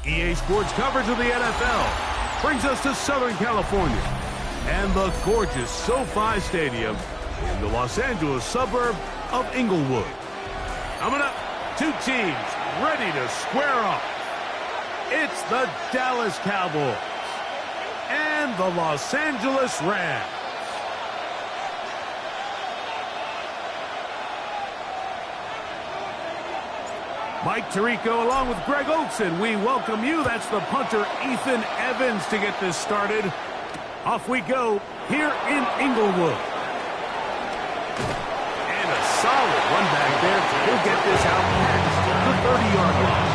EA Sports coverage of the NFL brings us to Southern California and the gorgeous SoFi Stadium in the Los Angeles suburb of Inglewood. Coming up, two teams ready to square off. It's the Dallas Cowboys and the Los Angeles Rams. Mike Tirico along with Greg Olson. We welcome you. That's the punter, Ethan Evans, to get this started. Off we go here in Inglewood. And a solid run back there. He'll get this out past the 30-yard line.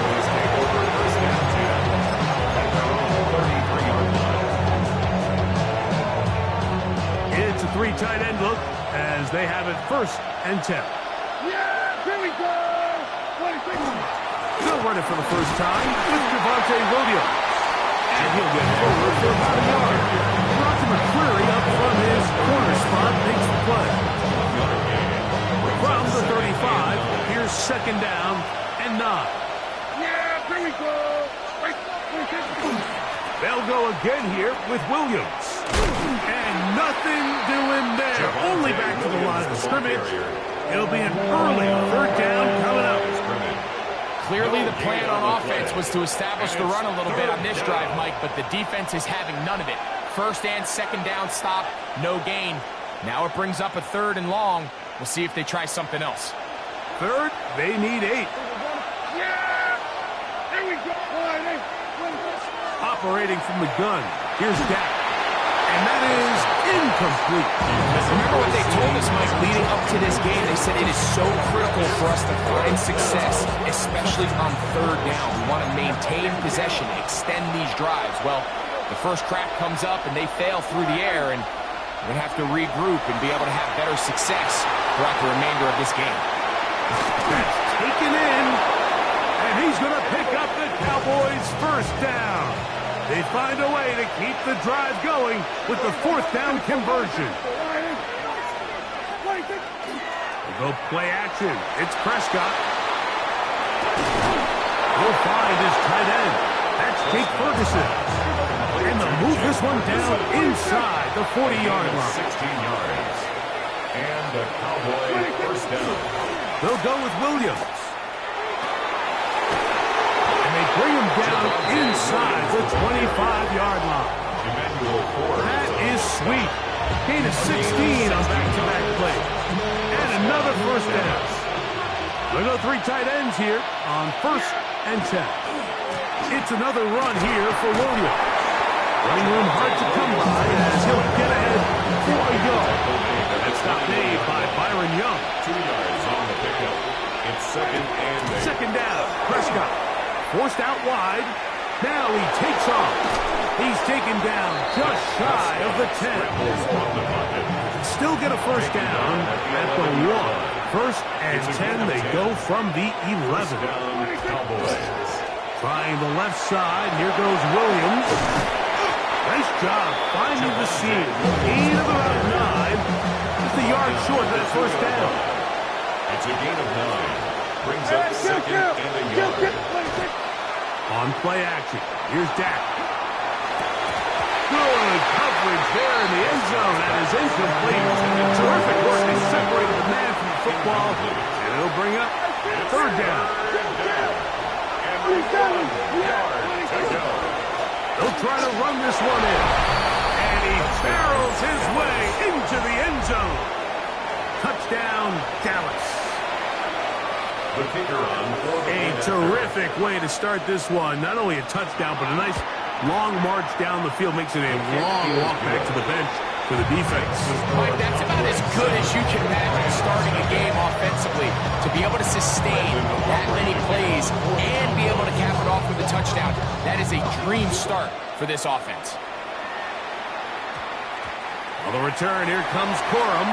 It's a three tight end look as they have it 1st and 10. Yeah, here we go. They'll run it for the first time with Javonte Williams. And he'll get forward for about a yard. Roger McCreary up from his corner spot makes the play. From the 35, here's 2nd down and 9. Yeah, here we go. They'll go again here with Williams. And nothing doing there. Only back to the line of scrimmage. It'll be an early 3rd down coming up. Clearly the plan on offense was to establish the run a little bit on this drive, Mike, but the defense is having none of it. 1st and 2nd down stop, no gain. Now it brings up a 3rd and long. We'll see if they try something else. 3rd, they need 8. Yeah! There we go. Operating from the gun, here's Dak. And that is incomplete. Remember what they told us, Mike, leading up to this game? They said it is so critical for us to find success, especially on 3rd down. We want to maintain possession, extend these drives. Well, the first crack comes up and they fail through the air, and we're going to have to regroup and be able to have better success throughout the remainder of this game. That's taken in, and he's going to pick up the Cowboys' 1st down. They find a way to keep the drive going with the 4th down conversion. We'll go play action. It's Prescott. He'll find his tight end. That's Jake Ferguson. And they'll move this one down inside the 40-yard line. 16 yards. And the Cowboys' 1st down. They'll go with Williams. Bring him down inside the 25-yard line. That is sweet. Gain of 16 on back-to-back play. And another 1st down. We'll go 3 tight ends here on 1st and 10. It's another run here for Williams. Running room hard to come by as he'll get ahead for a yard. That's not made by Byron Young. 2 yards on the pickup. It's 2nd and 8. 2nd down, Prescott. Forced out wide. Now he takes off. He's taken down just shy of the 10. Still get a 1st down at the 1. 1st and 10. They go from the 11. Trying the left side. Here goes Williams. Nice job finding the seam. Gain of about 9. Just a yard short of that 1st down. It's a gain of 9. Brings up 2nd and a yard. On play action, here's Dak. Good coverage there in the end zone. That is incomplete. Terrific work to separate the man from the football. And it'll bring up 3rd down. They'll try to run this one in. And he barrels his way into the end zone. Touchdown, Dallas. A terrific way to start this one. Not only a touchdown, but a nice long march down the field. Makes it a long walk back to the bench for the defense. Mike, that's about as good as you can imagine starting a game offensively. To be able to sustain that many plays and be able to cap it off with a touchdown, that is a dream start for this offense. On the return, here comes Corum.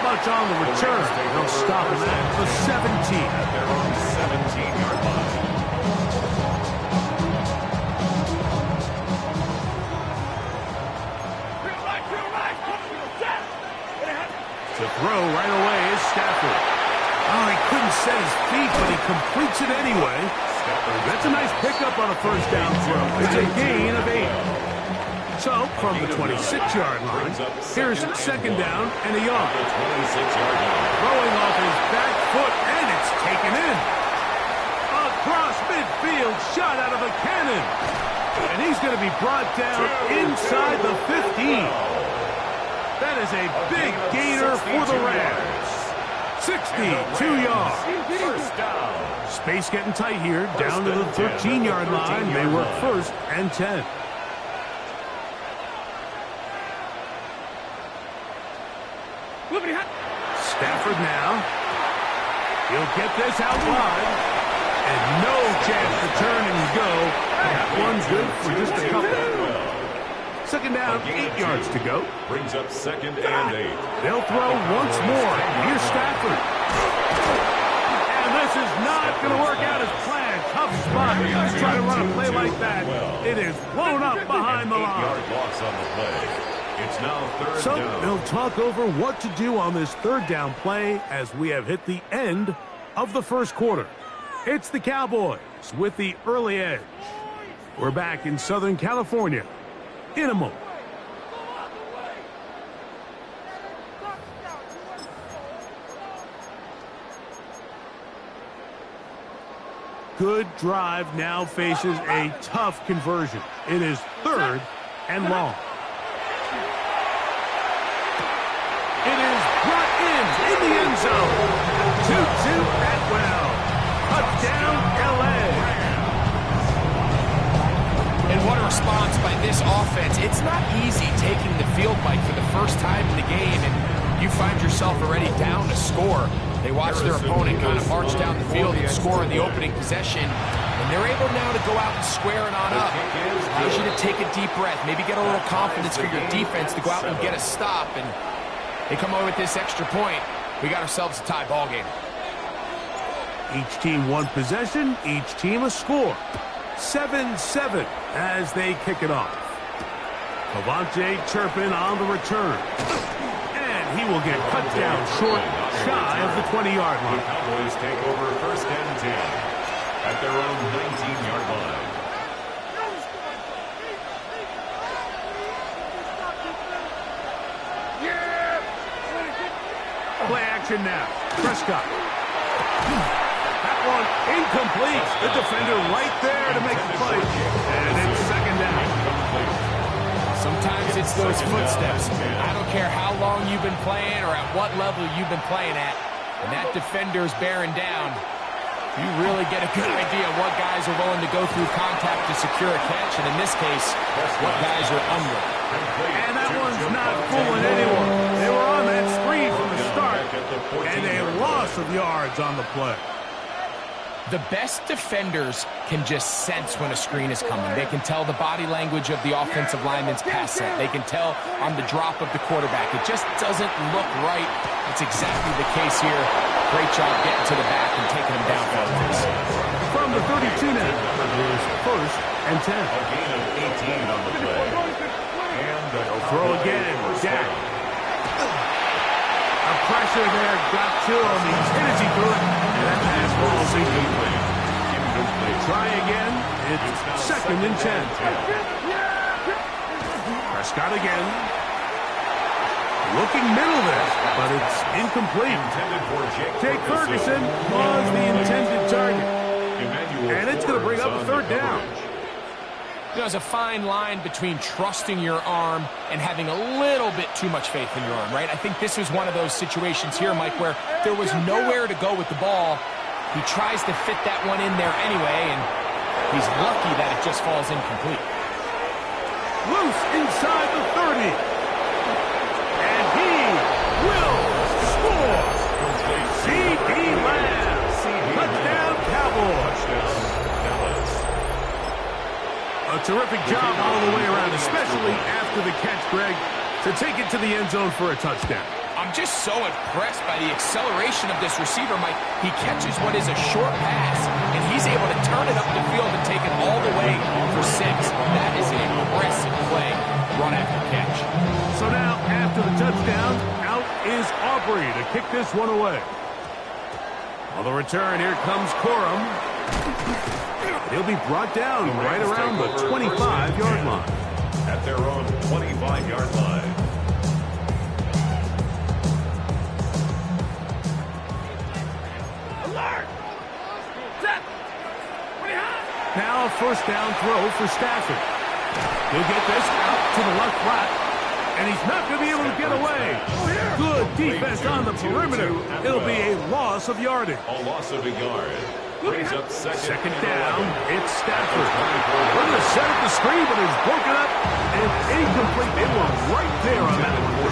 Much on the return. They'll stop him at the 17. They're on the 17-yard line. To throw right away is Stafford. Oh, he couldn't set his feet, but he completes it anyway. That's a nice pickup on a first down throw. It's a gain of 8. So, from the 26-yard line, here's second down and a yard. Throwing off his back foot, and it's taken in. Across midfield, shot out of a cannon. And he's going to be brought down inside the 15. That is a big gainer for the Rams. 62 yards. First down. Space getting tight here. Down to the 13-yard line. They work first and 10. Stafford now. He'll get this out wide. And no chance to turn and go. That one's good for just a couple. Second down, 8 yards to go. Brings up second and 8. They'll throw once more. Here's Stafford. And this is not going to work out as planned. Tough spot. Just try to run a play like that. It is blown up behind the line. 8-yard loss on the play. It's now third So down. they'll talk over what to do on this third down play as we have hit the end of the first quarter. It's the Cowboys with the early edge. We're back in Southern California in a moment. Good drive now faces a tough conversion. It is third and long. It is brought in the end zone. 2-2 at well. Touchdown, L.A. And what a response by this offense. It's not easy taking the field, Mike, for the first time in the game, and you find yourself already down to score. They watch their opponent kind of march down the field and score in the opening possession, and they're able now to go out and square it on up. Allows you to take a deep breath, maybe get a little confidence for your defense to go out and get a stop, and they come away with this extra point. We got ourselves a tie ball game. Each team one possession, each team a score. 7-7 as they kick it off. Cavante Turpin on the return. And he will get cut down short, shy of the 20-yard line. The Cowboys take over first and 10 at their own 19-yard line. Play action now. Prescott. That one incomplete. The defender right there to make the play. And it's second down. Sometimes it's those footsteps. I don't care how long you've been playing or at what level you've been playing at. And that defender's bearing down. You really get a good idea of what guys are willing to go through contact to secure a catch. And in this case, what guys are under. And that one's not fooling anyone. They were on that screen from the start. And a loss of yards on the play. The best defenders can just sense when a screen is coming. They can tell the body language of the offensive lineman's pass set. They can tell on the drop of the quarterback. It just doesn't look right. It's exactly the case here. Great job getting to the back and taking him down for this. From the 32 now, here's first and 10. A gain of 18 on the play. And They'll throw again. Dak. A pressure there got to him. He's hit as he threw it. And that pass ball is incomplete. Try again. It's second and 10. Prescott again. Looking middle there, but it's incomplete. Jake Ferguson was the intended target. And it's going to bring up a third down. You know, there's a fine line between trusting your arm and having a little bit too much faith in your arm, right? I think this was one of those situations here, Mike, where there was nowhere to go with the ball. He tries to fit that one in there anyway, and he's lucky that it just falls incomplete. Loose inside the 30. And he will score. C.D. Lamb. Touchdown, Cowboys. A terrific job all the way around, especially after the catch, Greg, to take it to the end zone for a touchdown. I'm just so impressed by the acceleration of this receiver, Mike. He catches what is a short pass, and he's able to turn it up the field and take it all the way for 6. That is an impressive play, run after catch. So now, after the touchdown, out is Aubrey to kick this one away. On the return, here comes Corum. He'll be brought down right around the 25-yard line. At their own 25-yard line. Alert! Set! Now a first down throw for Stafford. He'll get this out to the left flat, and he's not going to be able to get away. Good defense on the perimeter. It'll be a loss of yardage. A loss of a yard. Brings up second down. It's Stafford. We're going to set up the screen, but it's broken up and incomplete. They were right there on that one.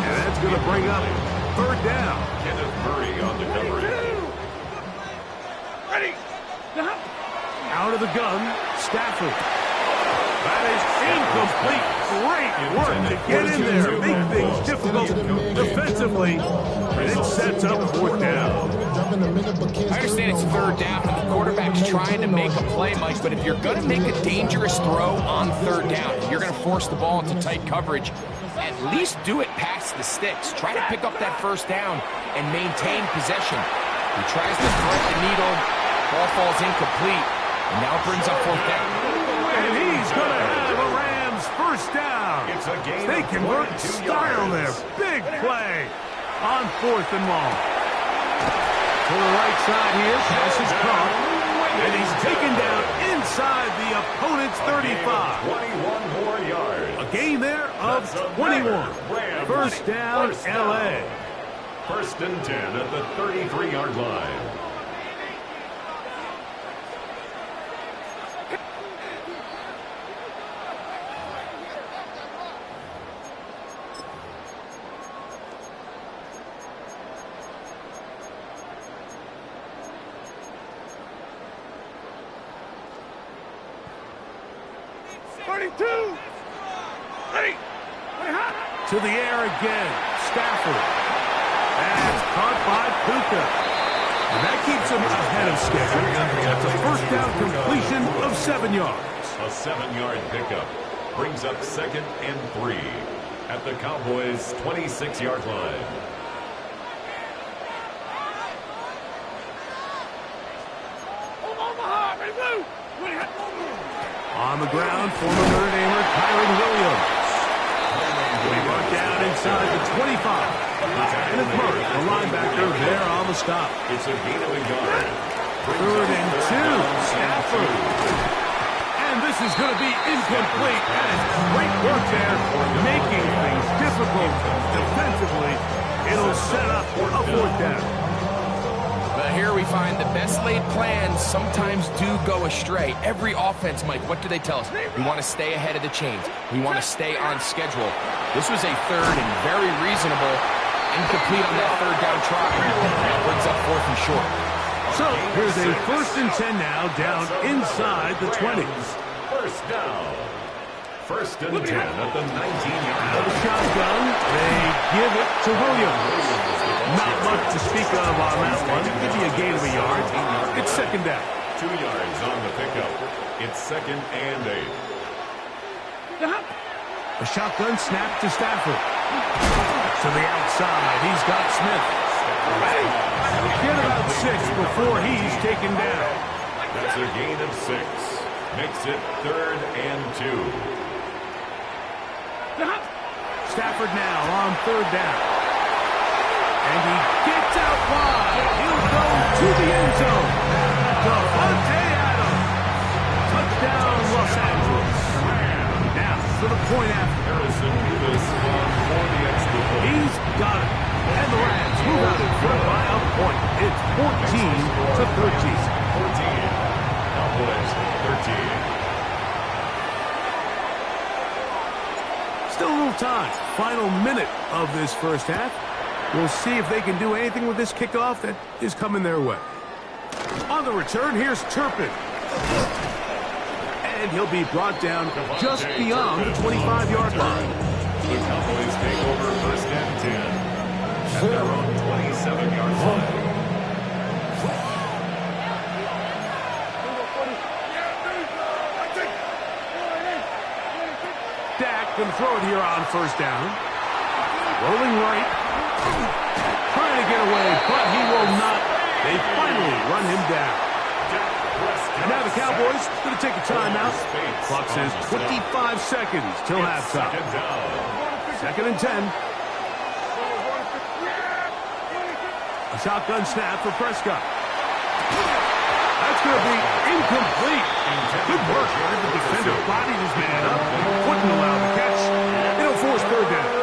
And that's going to bring up third down. Kenneth Murray on the coverage. Ready! Out of the gun, Stafford. That is incomplete. Great work to get in there. Make things difficult defensively. And it sets up fourth down. I understand it's third down and the quarterback's trying to make a play, Mike, but if you're going to make a dangerous throw on third down, you're going to force the ball into tight coverage, at least do it past the sticks. Try to pick up that first down and maintain possession. He tries to thread the needle. Ball falls incomplete, and now brings up fourth down. And he's going to have a Rams first down. It's a gain They of convert 22 style there. yards. Big play on fourth and long. To the right side here, pass is caught. And he's taken down inside the opponent's 35. 21 more yards. A gain there of 21. First down, L.A. First and 10 at the 33-yard line. To the air again, Stafford. That's caught by Puka. And that keeps him ahead of schedule. That's a first down completion of 7 yards. A 7-yard pickup brings up second and 3 at the Cowboys' 26-yard line. On the ground, former Notre Damer Kyron Williams. He brought down inside the 25. And it's Murray, the linebacker, there on the stop. It's a gain of a yard. Third and 2, Stafford. And this is going to be incomplete. That is great work there, making things difficult defensively. It'll set up a fourth down. But here we find the best laid plans sometimes do go astray. Every offense, Mike, what do they tell us? We want to stay ahead of the chains. We want to stay on schedule. This was a third and very reasonable, incomplete on that third down try. That brings up fourth and short. So here's a first and 10 now, down inside the 20s. First down. First and 10 at the 19-yard Out of the line. shotgun, they give it to Williams. Not much to speak of on that one. Could be a gain of a yard. It's second down. 2 yards on the pickup. It's second and 8. A shotgun snap to Stafford. To the outside, he's got Smith. Get about 6 before he's taken down. That's a gain of 6. Makes it third and 2. Stafford now on third down. And he gets out wide. He'll go to the end zone. Devontae Adams. Touchdown, Los Angeles. Now, for the point after. Harrison Davis for the extra point. He's got it. And the Rams move out in front by a point. It's 14-13. 14. Cowboys 13. Still a little time. Final minute of this first half. We'll see if they can do anything with this kickoff that is coming their way. On the return, here's Turpin. And he'll be brought down just beyond the 25-yard line. The Cowboys take over first and 10 at their own 27-yard line. Dak can throw it here on first down. Rolling right. Trying to get away, but he will not They finally run him down. And now the Cowboys going to take a timeout. Clock says 25 seconds till halftime. Second and 10. A shotgun snap for Prescott. That's going to be incomplete. Good work. The defender bodied his man up and wouldn't allow the catch. It'll force third down.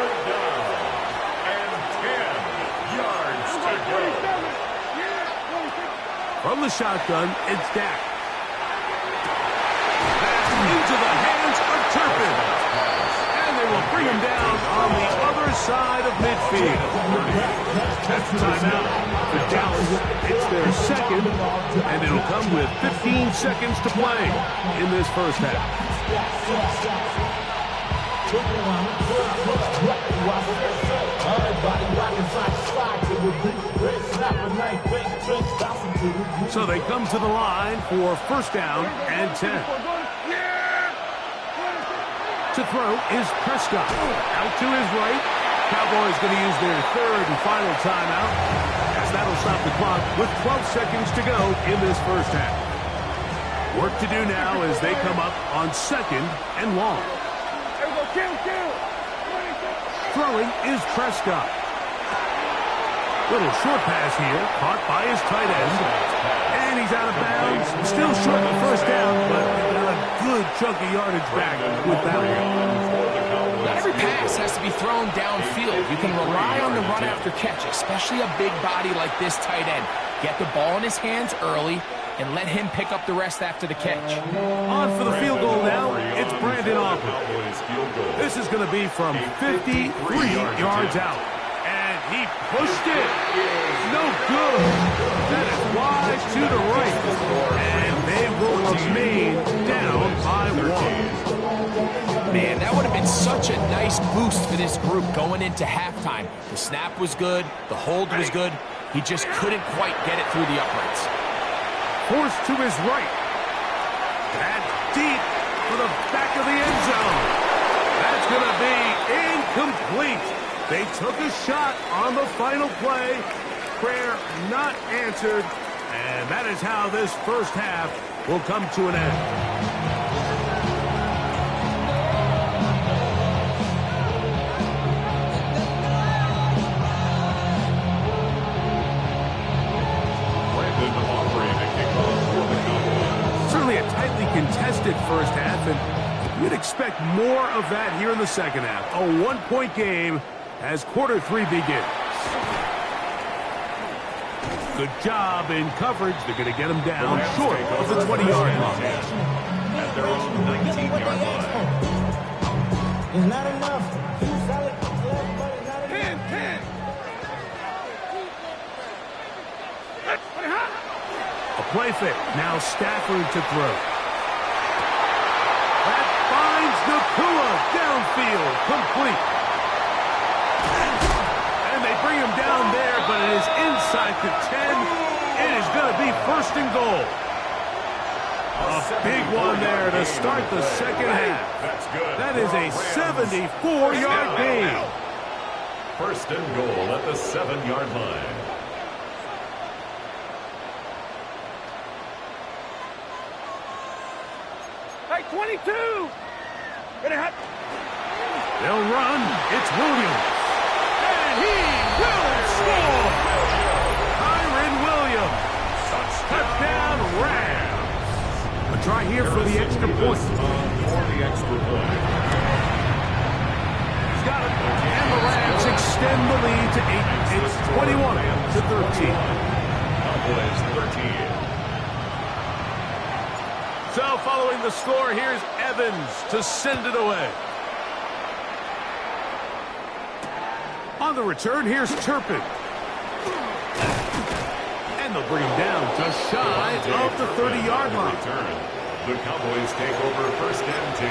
And 10 yards to go. From the shotgun, it's Dak. Pass into the hands of Turpin. And they will bring him down on the other side of midfield. That's the timeout for Dallas. It's their second, and it'll come with 15 seconds to play in this first half. So they come to the line for first down and 10. To throw is Prescott. Out to his right. Cowboys going to use their third and final timeout, as that'll stop the clock with 12 seconds to go in this first half. Work to do now as they come up on second and long. Throwing is Prescott. Little short pass here, caught by his tight end. And he's out of bounds. Still short of the first down, but got a good chunk of yardage back with that one. Not every pass has to be thrown downfield. You can rely on the run after catch, especially a big body like this tight end. Get the ball in his hands early and let him pick up the rest after the catch. On for the field goal now, it's Brandon Aubrey. This is going to be from 53 yards out. And he pushed it. No good. That is wide to the right. And they will remain down by 1. Man, that would have been such a nice boost for this group going into halftime. The snap was good. The hold was good. He just couldn't quite get it through the uprights. Forced to his right. That's deep for the back of the end zone. That's going to be incomplete. They took a shot on the final play. Prayer not answered. And that is how this first half will come to an end. Certainly a tightly contested first half, and you'd expect more of that here in the second half. A one-point game as quarter 3 begins. Good job in coverage. They're going to get him down short of the 20-yard line. At their own 19-yard line. It's not enough. 10. A play fake. Now Stafford to throw. That finds Nakua downfield. Complete. And they bring him down there, but it is inside the 10. It is going to be first and goal. A big one there to start the second half. That's good. That is a 74-yard gain. First and goal at the 7-yard line. Hey, 22. They'll run. It's Williams. And he will score. Kyron Williams. Touchdown Rams. A try here for the extra point. For the extra point. He's got it. And the Rams extend the lead to 8. It's 21-13. Cowboys 13. So following the score, here's Evans to send it away. On the return, here's Turpin. And they'll bring him down just shy of the 30-yard line. The Cowboys take over first and 10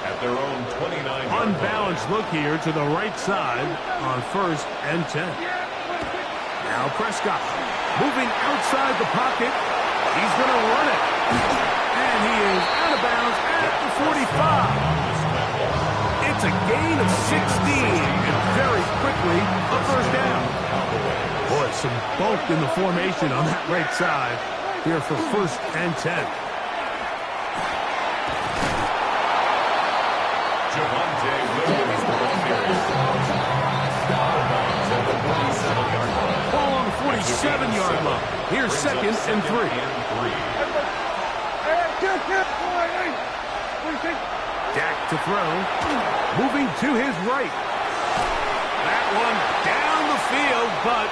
at their own 29-yard Unbalanced look here to the right side on first and 10. Now Prescott moving outside the pocket. He's going to run it. And he is out of bounds at the 45. That's a gain of 16, and very quickly a first down. Boy, some bulk in the formation on that right side here for 1st and 10. Ball on the 47-yard line. Here's 2nd and 3. Dak to throw. Moving to his right. That one down the field, but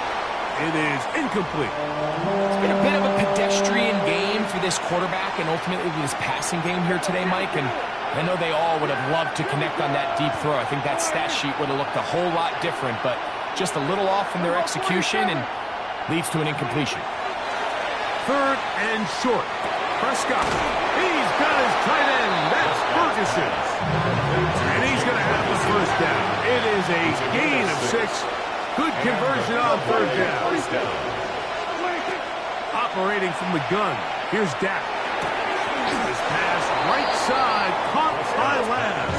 it is incomplete. It's been a bit of a pedestrian game for this quarterback and ultimately this passing game here today, Mike. And I know they all would have loved to connect on that deep throw. I think that stat sheet would have looked a whole lot different, but just a little off in their execution and leads to an incompletion. 3rd and short. Prescott. He's got his tight end. That's Ferguson. And he's going to have the first down. It is a gain of 6. Good conversion on 3rd down. Operating from the gun. Here's Dak. This pass right side caught by Last.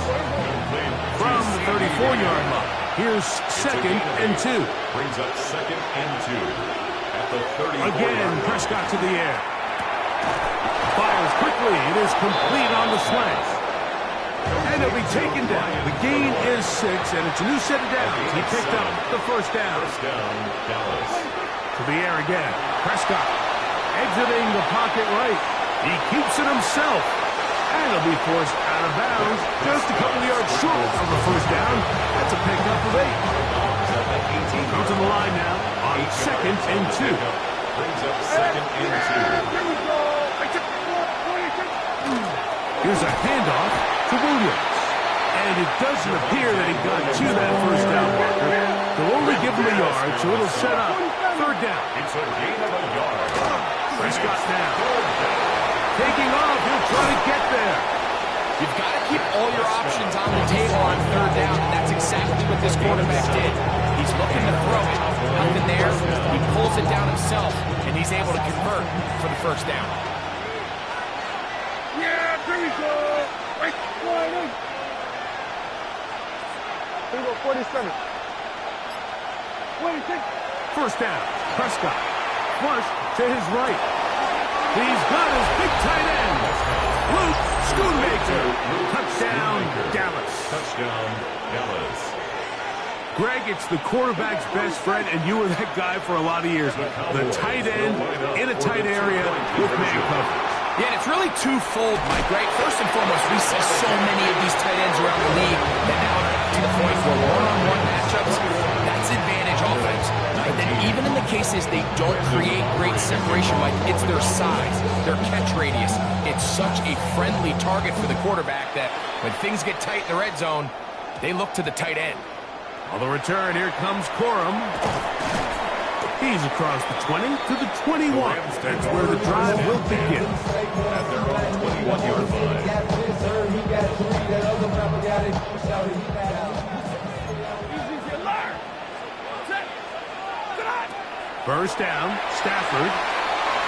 From the 34-yard line. Here's 2nd and 2. Brings up 2nd and 2 at the 34. Again, Prescott to the air. Fires quickly. It is complete on the slant. And it'll be taken down. The gain is 6, and it's a new set of downs. He picked up the first down. First down, Dallas. To the air again. Prescott exiting the pocket right. He keeps it himself. And he'll be forced out of bounds. Just a couple of yards short of the first down. That's a pickup of 8. Goes to the line now on 2nd and 2. Brings up 2nd and 2. Here's a handoff to Williams. And it doesn't appear that he got to that first down marker. They'll only give him a yard, so it'll set up 3rd down. It's a gain of a yard. Prescott now. Taking off, he'll try to get there. You've got to keep all your options on the table on 3rd down, and that's exactly what this quarterback did. He's looking to throw it. Nothing there. He pulls it down himself, and he's able to convert for the first down. Yeah, here we go. Right, 47. 26. First down. Prescott. Flush to his right. He's got his big tight end. Luke Schoonmaker. Touchdown, Dallas. Touchdown, Dallas. Greg, it's the quarterback's best friend, and you were that guy for a lot of years. The tight end in a tight area with man coverage. Yeah, and it's really twofold, Mike, right? First and foremost, we see so many of these tight ends around the league that now are to the point where one-on-one matchups, that's advantage offense. But then even in the cases they don't create great separation, Mike, it's their size, their catch radius. It's such a friendly target for the quarterback that when things get tight in the red zone, they look to the tight end. On the return, here comes Corum. He's across the 20 to the 21. That's where the drive will begin. At their own 21-yard line. First down, Stafford.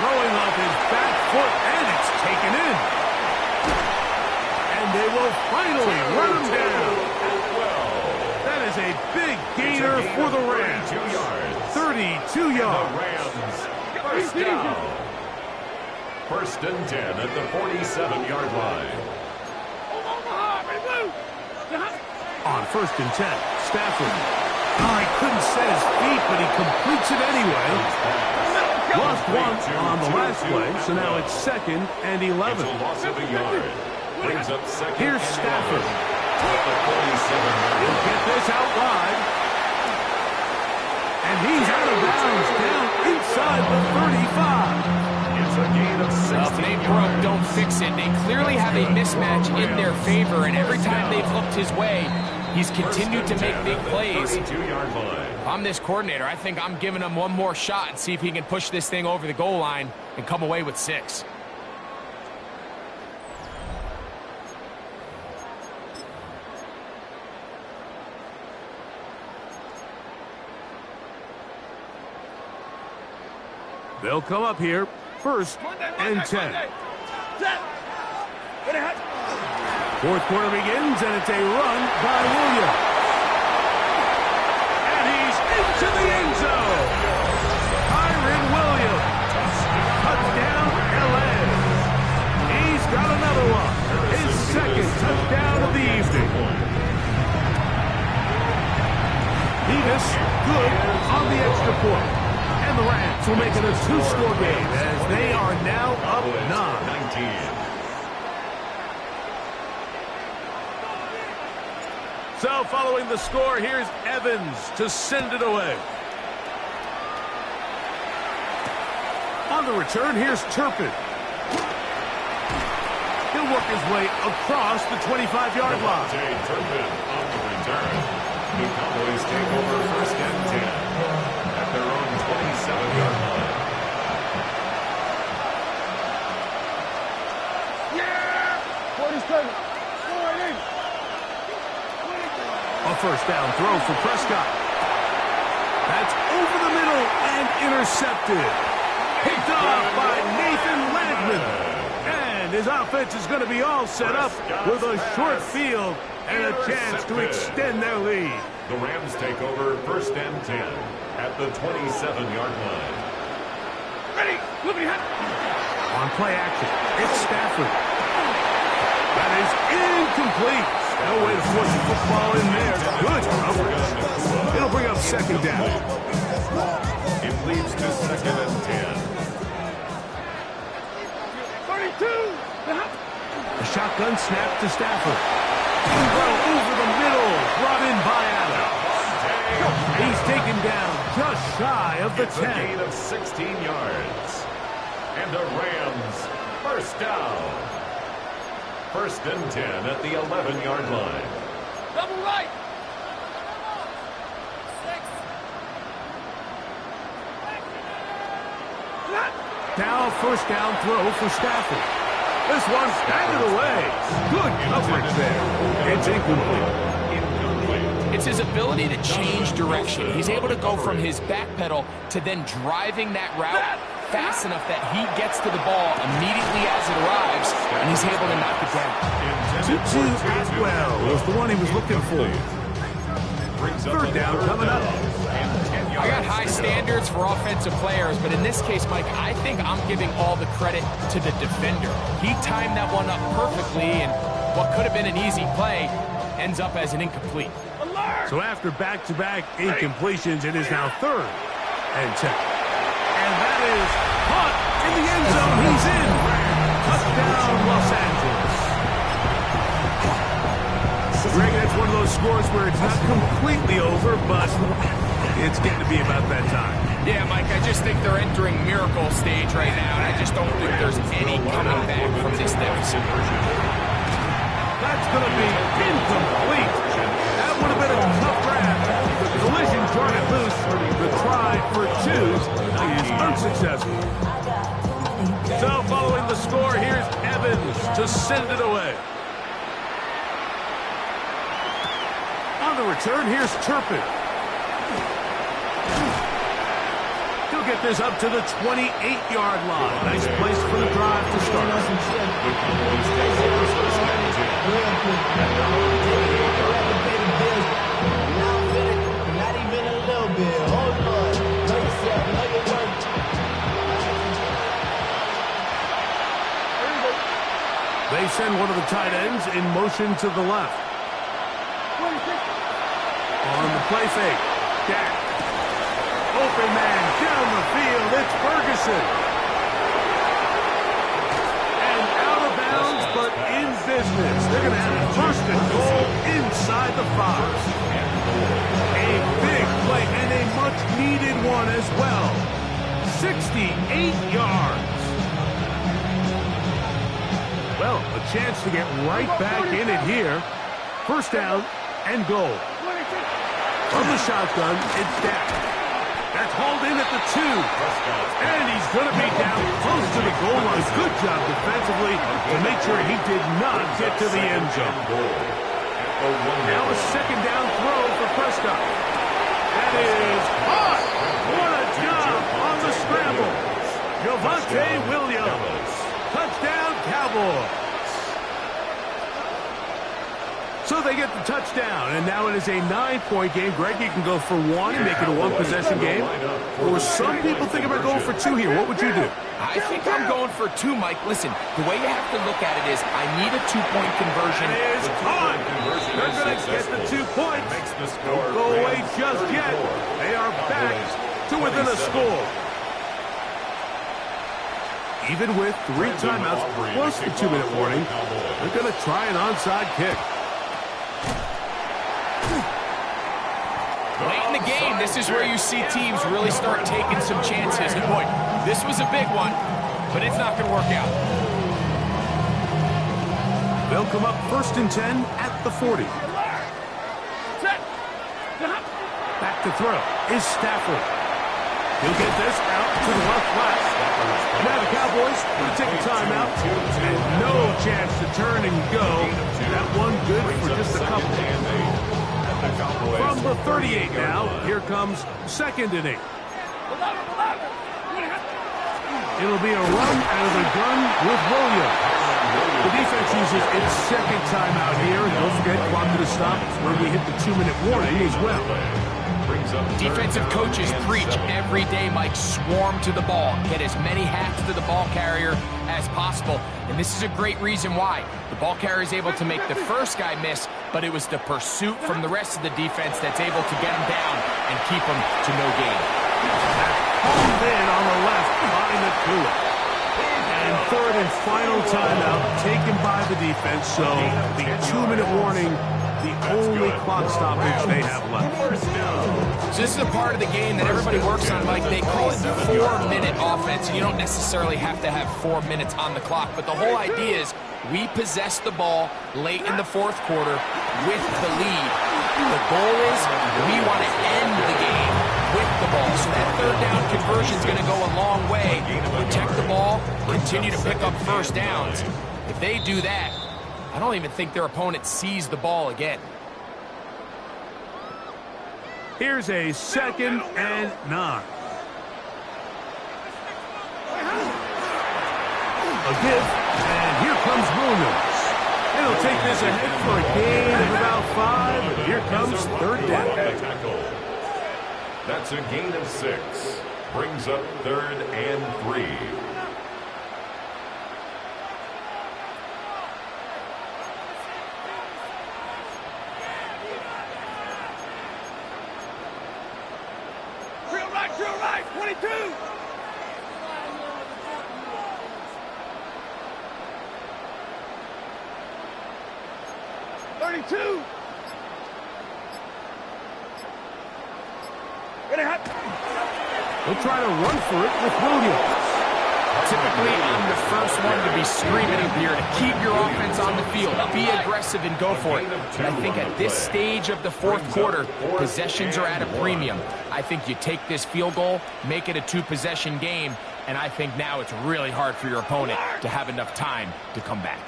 Throwing off his back foot, and it's taken in. And they will finally run him down. That is a big gainer for the Rams. 32 yards. The Rams, first down. 1st and 10 at the 47-yard line. On 1st and 10, Stafford. Oh, he couldn't set his feet, but he completes it anyway. Lost one on the last play, so now it's 2nd and 11. It's a loss of a yard. Brings up 2nd. Here's Stafford. At the 47-yard He'll line. get this out wide. And he's out of bounds down inside the 35. It's a gain of 16 Well, if it ain't broke, don't fix it. They clearly have a mismatch in their favor, and every time they've looked his way, he's continued to make big plays. 32-yard line. If I'm this coordinator, I think I'm giving him one more shot and see if he can push this thing over the goal line and come away with 6. They'll come up here, 1st and 10. Fourth quarter begins, and it's a run by Williams. And he's into the end zone. Kyron Williams. Touchdown, LA. He's got another one. His second touchdown of the evening. Nevis good on the extra point. And the Rams will make it a two-score game as they are now up 9. So following the score, here's Evans to send it away. On the return, here's Turpin. He'll work his way across the 25-yard line. Turpin on the return. The Cowboys take over first and 10 at their own 27-yard line. Yeah! 47. A first down throw for Prescott. That's over the middle and intercepted. Picked off by Nathan Landman. And his offense is going to be all set up with a short field and a chance to extend their lead. The Rams take over first and 10 at the 27-yard line. Ready! Moving ahead. On play action, it's Stafford. That is incomplete. No way to force the football in there. Good coverage. It'll bring up second down. It leads to second and 10. 32. A shotgun snap to Stafford. Throw over the middle. Brought in by Adams. He's taken down just shy of the 10. A gain of 16 yards. And the Rams first down. First and 10 at the 11-yard line. Double right. 6. Now first down throw for Stafford. This one's batted away. Good coverage there. It's incomplete. It's his ability to change direction. He's able to go from his back pedal to then driving that route fast enough that he gets to the ball immediately as it arrives, and he's able to knock it down. 2-2 as well was the one he was looking for. Third down coming up. I got high standards for offensive players, but in this case, Mike, I think I'm giving all the credit to the defender. He timed that one up perfectly, and what could have been an easy play ends up as an incomplete. So after back-to-back incompletions, it is now third and 10. And that is caught in the end zone. He's in. Touchdown, Los Angeles. Greg, that's one of those scores where it's not completely over, but it's getting to be about that time. Yeah, Mike, I just think they're entering miracle stage right now, and I just don't think there's any coming back from this deficit. That's going to be incomplete. That would have been a tough grab. The collision turned it loose. The try for two is unsuccessful. So following the score, here's Evans to send it away. On the return, here's Turpin. He'll get this up to the 28-yard line. Nice place for the drive to start. Not even a little bit. Hold on. Know yourself. Know your work. They send one of the tight ends in motion to the left. On the play fake, Dak. Open man down the field. It's Ferguson. And out of bounds, but in business. They're going to have a first and goal inside the 5. A big play and a much-needed one as well. 68 yards. Well, a chance to get right back in it here. First down and goal. From the shotgun, it's Dak. That's hauled in at the 2. And he's going to be down close to the goal line. Good job defensively to make sure he did not get to the end zone. Now a second down throw for Prescott. That is caught. What a job on the scramble. Javonte Williams. Touchdown, Cowboys. So they get the touchdown, and now it is a 9-point game. Greg, you can go for one and make it a one-possession game. Or some people think about going for two here. What would you do? I think I'm going for two, Mike. Listen, the way you have to look at it is I need a two-point conversion. It is on. They're going to get the 2 points. Don't go away just yet. They are back to within a score. Even with 3 timeouts plus the 2-minute warning, they're going to try an onside kick. Late in the game, this is where you see teams really start taking some chances. And boy, this was a big one, but it's not going to work out. They'll come up 1st and 10 at the 40. Back to throw is Stafford. He'll get this out to the left flat. Now the Cowboys will take a timeout. And no chance to turn and go. That one good for just a couple. From the 38 now, here comes 2nd and 8. It'll be a run out of the gun with Williams. The defense uses its 2nd timeout here. And don't forget, clock to the stop where we hit the 2-minute warning as well. Defensive coaches preach every day, Mike, swarm to the ball. Get as many hacks to the ball carrier as possible. And this is a great reason why. The ball carrier is able to make the first guy miss, but it was the pursuit from the rest of the defense that's able to get him down and keep him to no gain. Pulled in on the left by Nakua. And 3rd and final timeout taken by the defense. So the 2-minute warning, the only clock stoppage they have left. So this is a part of the game that everybody works on, Mike. They call it 4-minute offense. And you don't necessarily have to have 4 minutes on the clock. But the whole idea is we possess the ball late in the 4th quarter with the lead. The goal is we want to end the game with the ball. So that 3rd down conversion is going to go a long way. Protect the ball, continue to pick up 1st downs. If they do that, I don't even think their opponent sees the ball again. Here's a 2nd and 9. A give, and here comes Williams. It'll take this ahead for a gain of about 5. And here comes 3rd down. That's a gain of 6. Brings up 3rd and 3. Drill right, 22. 32. Ready, hot. They'll try to run for it with Williams. Typically, I'm the first one to be screaming up here to keep your offense on the field. Be aggressive and go for it. But I think at this stage of the 4th quarter, possessions are at a premium. I think you take this field goal, make it a 2-possession game, and I think now it's really hard for your opponent to have enough time to come back.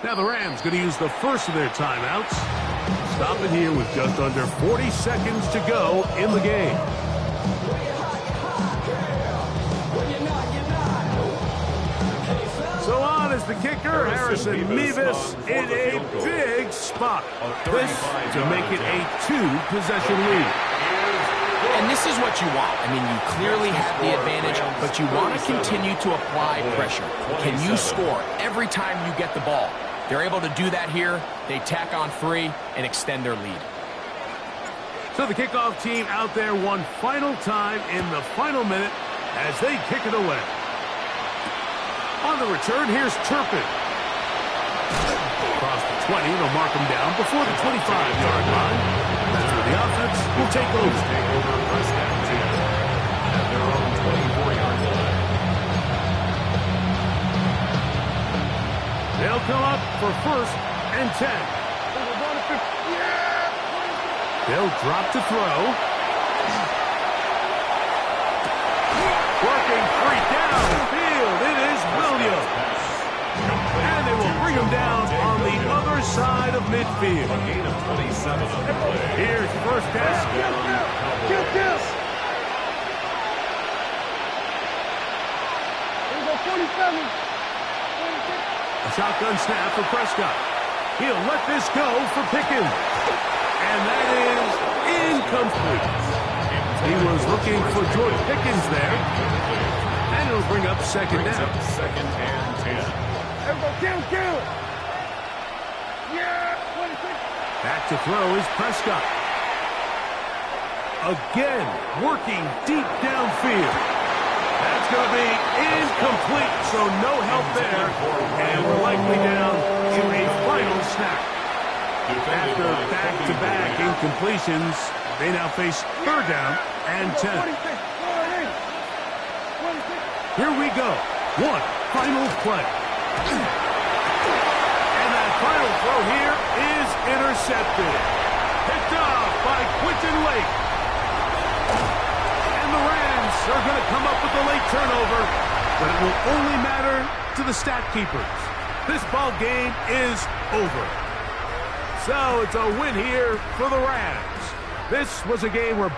Now the Rams going to use the first of their timeouts. Stopping here with just under 40 seconds to go in the game. So on is the kicker, Harrison Mevis, in a big spot. This to make it a 2-possession lead. And this is what you want. I mean, you clearly have the advantage, but you want to continue to apply pressure. Can you score every time you get the ball? They're able to do that here. They tack on 3 and extend their lead. So the kickoff team out there one final time in the final minute as they kick it away. On the return, here's Turpin. Across the 20, they'll mark him down before the 25-yard line. That's where the offense will take over. First and 10 at their own 24-yard line. They'll come up for 1st and 10. They'll drop to throw. Working 3 down. bring him down on the other side of midfield. A gain of 27 on the play. Here's first down. Get this. Here we go, 47. A shotgun snap for Prescott. He'll let this go for Pickens. And that is incomplete. He was looking for George Pickens there. And it'll bring up second down. Second and 10. Everybody, kill. Yeah, 26. Back to throw is Prescott. Again, working deep downfield. That's going to be incomplete, so no help there. And we're likely down to a final snap. After back-to-back incompletions, they now face third down and 10. Here we go. One final play. And that final throw here is intercepted. Picked off by Quentin Lake. And the Rams are going to come up with a late turnover, but it will only matter to the stat keepers. This ball game is over. So it's a win here for the Rams. This was a game where